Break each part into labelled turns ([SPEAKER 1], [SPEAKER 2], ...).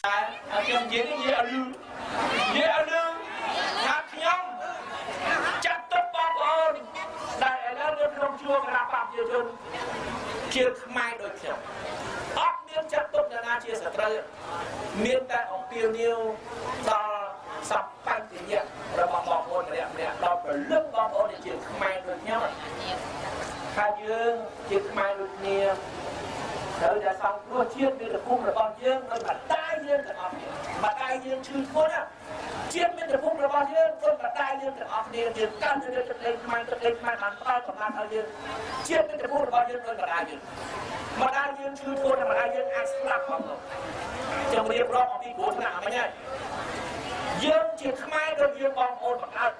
[SPEAKER 1] ខ្ញុំនិយាយនេះនិយាយឲ្យលឺថាខ្ញុំចាត់ទុកបងប្អូនដែលឥឡូវនៅក្នុងជួរគណៈបព្វជិជនជាខ្មែរដូចខ្ញុំអត់មានចាត់ទុកអ្នកណាជាសត្រូវមានតែអំពាវនាវដល់សពបញ្ញៈរបស់បងប្អូនម្នាក់ដល់ព្រលឹងបងប្អូនជាខ្មែរដូចខ្ញុំថាយើងជាខ្មែរដូចគ្នាត្រូវតែសង្គ្រោះជាតិមាតុភូមិរបស់យើងដោយបដាយើងទាំងអស់គ្នាបដាយើងឈឺធ្ងន់ណាជាតិមាតុភូមិរបស់យើងដោយបដាយើងទាំងអស់គ្នាយើងកាន់ទៅទឹកដីខ្មែរបានផ្ដល់កម្លាំងឲ្យយើងជាតិមាតុភូមិរបស់យើងដោយបដាយើងបដាយើងឈឺធ្ងន់តែបដាយើងអាចស្លាប់ផងខ្ញុំរៀបរាប់អំពីគ្រោះថ្នាក់មិញហើយយើងជាខ្មែរដូចយើងបងប្អូនបង្កើត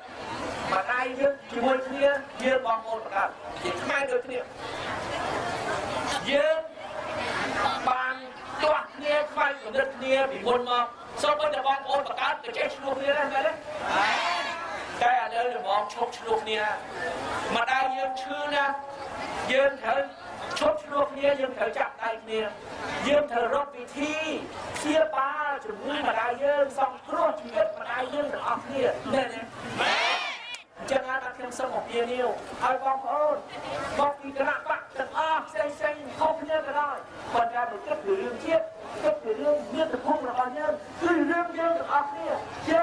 [SPEAKER 1] បដាយើងជាមួយគ្នាយើងបងប្អូនបង្កើតជាខ្មែរដូចគ្នាយើងបានទាស់គ្នាខ្វាយកម្រិតគ្នាពីមុនមកសូមតែបងប្អូនបង្កើតទៅចេះឆ្លោះគ្នាដែរមែនទេតែឥឡូវល្មមឈប់ឆ្លោះគ្នាម្ដាយយើងឈឺណាស់យើងត្រូវឈប់ឆ្លោះគ្នាយើងត្រូវចាប់ដៃគ្នាយើងត្រូវរកវិធីព្យាបាលជំងឺម្ដាយយើងសង្គ្រោះជីវិតម្ដាយយើងទាំងអស់គ្នាមែនទេចឹងហើយបាទខ្ញុំសូមអំពាវនាវឲ្យបងប្អូនមកពីគណៈបកទាំងអស់ផ្សេងខុសគ្នាក៏ដោយប៉ុន្តែបើគិតពីរឿងជាតិគិតពីរឿងមាតុភូមិរបស់យើងគឺរឿងយើងទាំងអស់គ្នាយើង